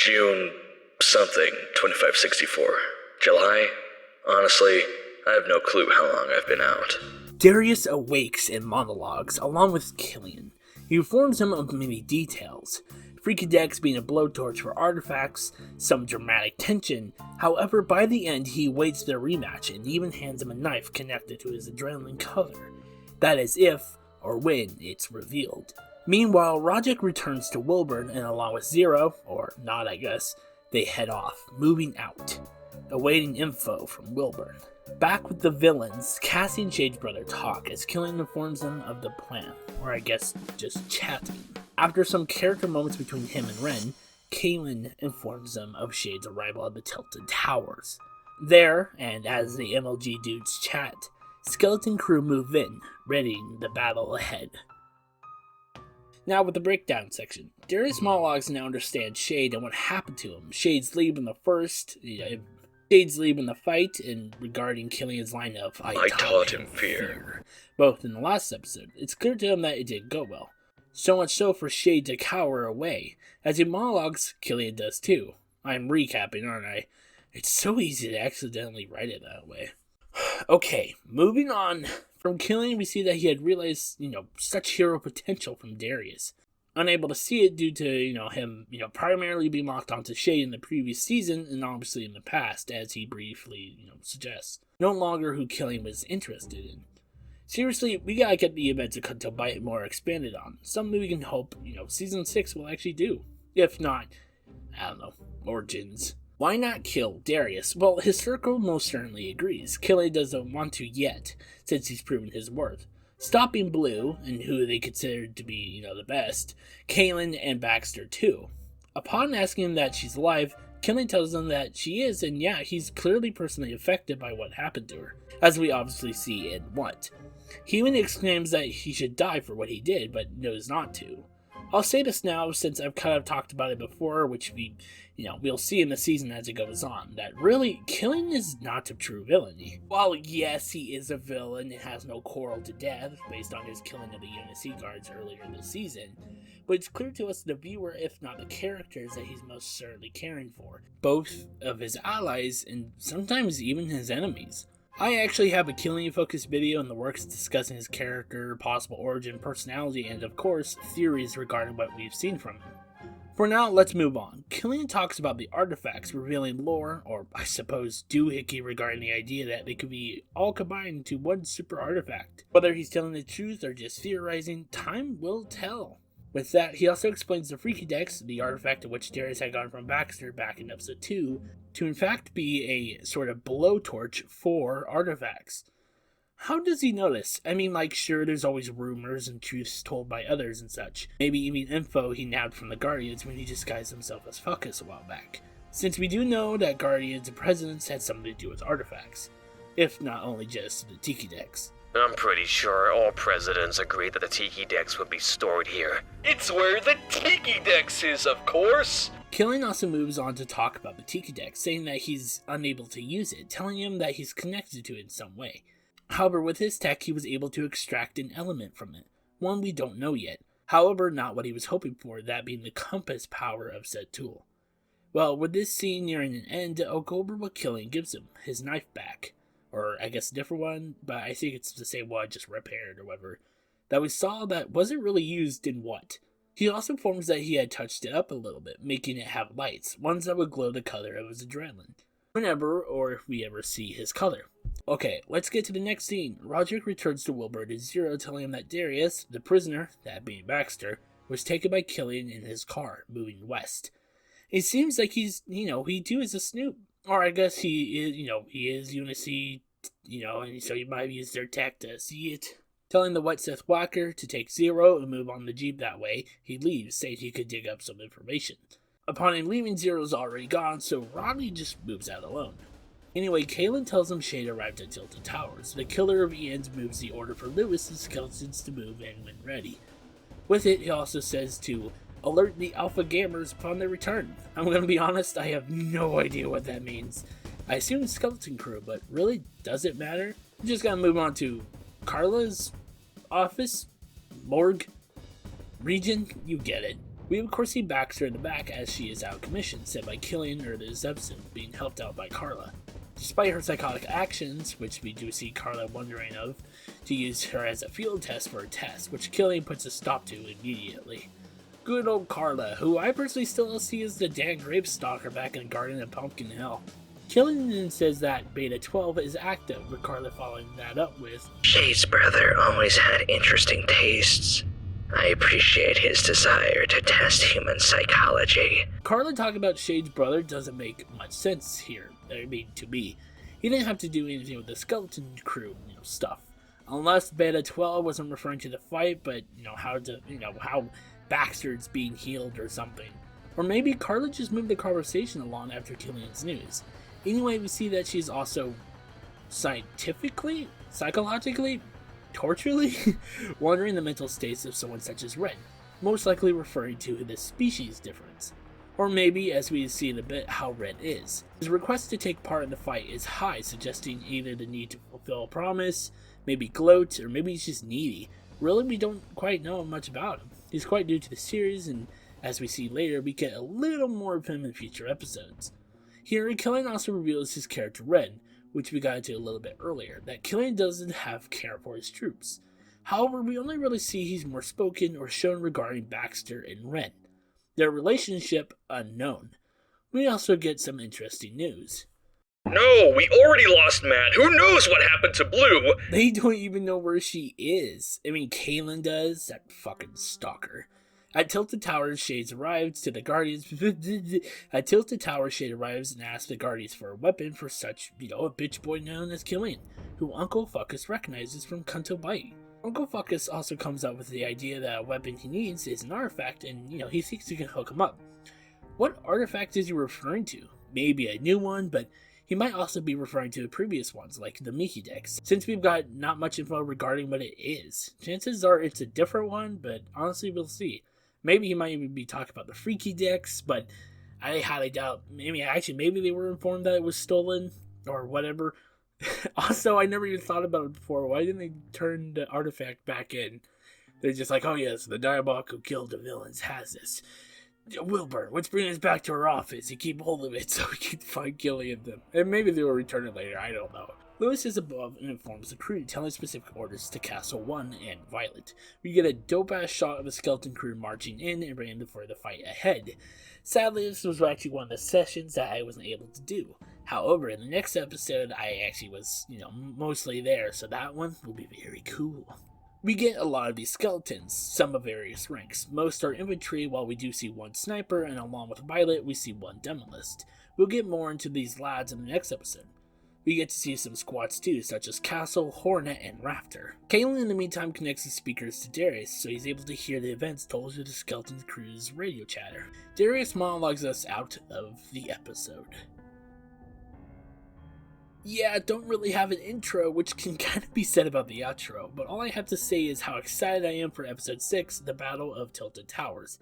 June something, 2564. July? Honestly, I have no clue how long I've been out. Darius awakes and monologues, along with Killian. He informs him of many details. Freakydex being a blowtorch for artifacts, some dramatic tension. However, by the end, he waits their rematch and even hands him a knife connected to his adrenaline color. That is if, or when, it's revealed. Meanwhile, Rajek returns to Wilburn and along with Zero, or not I guess, they head off, moving out, awaiting info from Wilburn. Back with the villains, Cassie and Shade's brother talk as Killian informs them of the plan, or I guess just chatting. After some character moments between him and Ren, Kaylin informs them of Shade's arrival at the Tilted Towers. There, and as the MLG dudes chat, Skeleton Crew move in, readying the battle ahead. Now with the breakdown section, Darius monologues now understands Shade and what happened to him. Shade's leave in the fight, and regarding Killian's line of I taught him fear. Both in the last episode, it's clear to him that it didn't go well. So much so for Shade to cower away. As he monologues, Killian does too. I'm recapping, aren't I? It's so easy to accidentally write it that way. Okay, moving on. From Killian, we see that he had realized, such hero potential from Darius. Unable to see it due to, him, primarily being locked onto Shade in the previous season and obviously in the past, as he briefly, suggests. No longer who Killian was interested in. Seriously, we gotta get the events of Kunto Bite more expanded on. Something we can hope, Season 6 will actually do. If not, Origins. Why not kill Darius? Well, his circle most certainly agrees. Killian doesn't want to yet, since he's proven his worth. Stopping Blue, and who they considered to be, the best, Kaylin and Baxter too. Upon asking him that she's alive, Killian tells them that she is, and yeah, he's clearly personally affected by what happened to her, as we obviously see in What. He even exclaims that he should die for what he did, but knows not to. I'll say this now, since I've kind of talked about it before, which we'll see in the season as it goes on, that really, Killian is not a true villainy. While yes, he is a villain and has no quarrel to death, based on his killing of the UNSC guards earlier this season, but it's clear to us, the viewer, if not the characters, that he's most certainly caring for, both of his allies and sometimes even his enemies. I actually have a Killian-focused video in the works discussing his character, possible origin, personality, and of course, theories regarding what we've seen from him. For now, let's move on. Killian talks about the artifacts, revealing lore, or I suppose doohickey regarding the idea that they could be all combined into one super artifact. Whether he's telling the truth or just theorizing, time will tell. With that, he also explains the Freakydex, the artifact of which Darius had gotten from Baxter back in episode 2, to in fact be a sort of blowtorch for artifacts. How does he know this? Sure, there's always rumors and truths told by others and such. Maybe even info he nabbed from the Guardians when he disguised himself as Fuckus a while back. Since we do know that Guardians and Presidents had something to do with artifacts. If not only just the Tiki Dex. I'm pretty sure all presidents agreed that the Tiki Dex would be stored here. It's where the Tiki Dex is, of course! Killian also moves on to talk about the Tiki Dex, saying that he's unable to use it, telling him that he's connected to it in some way. However, with his tech, he was able to extract an element from it, one we don't know yet. However, not what he was hoping for, that being the compass power of said tool. Well, with this scene nearing an end, I'll go over what Killian gives him, his knife back. Or I guess a different one, but I think it's the same one, just repaired or whatever, that we saw that wasn't really used in What. He also informs that he had touched it up a little bit, making it have lights, ones that would glow the color of his adrenaline, whenever or if we ever see his color. Okay, let's get to the next scene. Roderick returns to Wilbur to Zero, telling him that Darius, the prisoner, that being Baxter, was taken by Killian in his car, moving west. It seems like he's, he too is a snoop. Or I guess he is, he is UNSC, and so he might use their tech to see it. Telling the White Seth Whacker to take Zero and move on the Jeep that way, he leaves, saying he could dig up some information. Upon him leaving, Zero's already gone, so Rodney just moves out alone. Anyway, Kaylin tells him Shade arrived at Tilted Towers. The killer of Ian's moves the order for Lewis and Skeletons to move in when ready. With it, he also says to alert the Alpha Gamers upon their return. I'm gonna be honest, I have no idea what that means. I assume Skeleton Crew, but really, does it matter? We just gotta move on to Carla's office, morgue, region, you get it. We of course see Baxter in the back as she is out of commission, set by Killian earlier this episode, being helped out by Carla. Despite her psychotic actions, which we do see Carla wondering of, to use her as a field test for a test, which Killian puts a stop to immediately. Good old Carla, who I personally still see as the Dan Grape stalker back in Garden of Pumpkin Hill. Killian then says that Beta 12 is active, with Carla following that up with, Shade's brother always had interesting tastes. I appreciate his desire to test human psychology. Carla talking about Shade's brother doesn't make much sense here. To me. He didn't have to do anything with the skeleton crew, stuff. Unless Beta 12 wasn't referring to the fight, but, how Baxter's being healed or something. Or maybe Carla just moved the conversation along after Killian's news. Anyway, we see that she's also scientifically, psychologically, torturally wondering the mental states of someone such as Red, most likely referring to the species difference. Or maybe, as we see in a bit, how Red is. His request to take part in the fight is high, suggesting either the need to fulfill a promise, maybe gloat, or maybe he's just needy. Really, we don't quite know much about him. He's quite new to the series, and as we see later, we get a little more of him in future episodes. Here, Killian also reveals his character Red, which we got into a little bit earlier, that Killian doesn't have care for his troops. However, we only really see he's more spoken or shown regarding Baxter and Red. Their relationship unknown. We also get some interesting news. No, we already lost Matt. Who knows what happened to Blue? They don't even know where she is. I mean, Kaylin does. That fucking stalker. At Tilted Towers, Shade arrives to the Guardians. At Tilted Towers, Shade arrives and asks the Guardians for a weapon for such, a bitch boy known as Killian, who Uncle Fuckus recognizes from Kunto Bite. Uncle Fuckus also comes up with the idea that a weapon he needs is an artifact, and, he thinks he can hook him up. What artifact is he referring to? Maybe a new one, but he might also be referring to the previous ones, like the Mickey Dex, since we've got not much info regarding what it is. Chances are it's a different one, but honestly we'll see. Maybe he might even be talking about the Freaky Dex, but I highly doubt. Maybe they were informed that it was stolen, or whatever. Also, I never even thought about it before. Why didn't they turn the artifact back in? They're just like, oh yes, the Diabolic who killed the villains has this. Wilbur, let's bring this back to our office and keep hold of it so we can find Killian them. And maybe they will return it later, I don't know. Lewis is above and informs the crew, telling specific orders to Castle 1 and Violet. We get a dope-ass shot of the skeleton crew marching in and ready for the fight ahead. Sadly, this was actually one of the sessions that I wasn't able to do. However, in the next episode, I actually was, mostly there, so that one will be very cool. We get a lot of these skeletons, some of various ranks. Most are infantry, while we do see one sniper, and along with Violet, we see one demolist. We'll get more into these lads in the next episode. We get to see some squads too, such as Castle, Hornet, and Rafter. Kaylin in the meantime connects the speakers to Darius, so he's able to hear the events told through the skeleton crew's radio chatter. Darius monologues us out of the episode. Yeah, don't really have an intro, which can kind of be said about the outro, but all I have to say is how excited I am for episode 6, the Battle of Tilted Towers.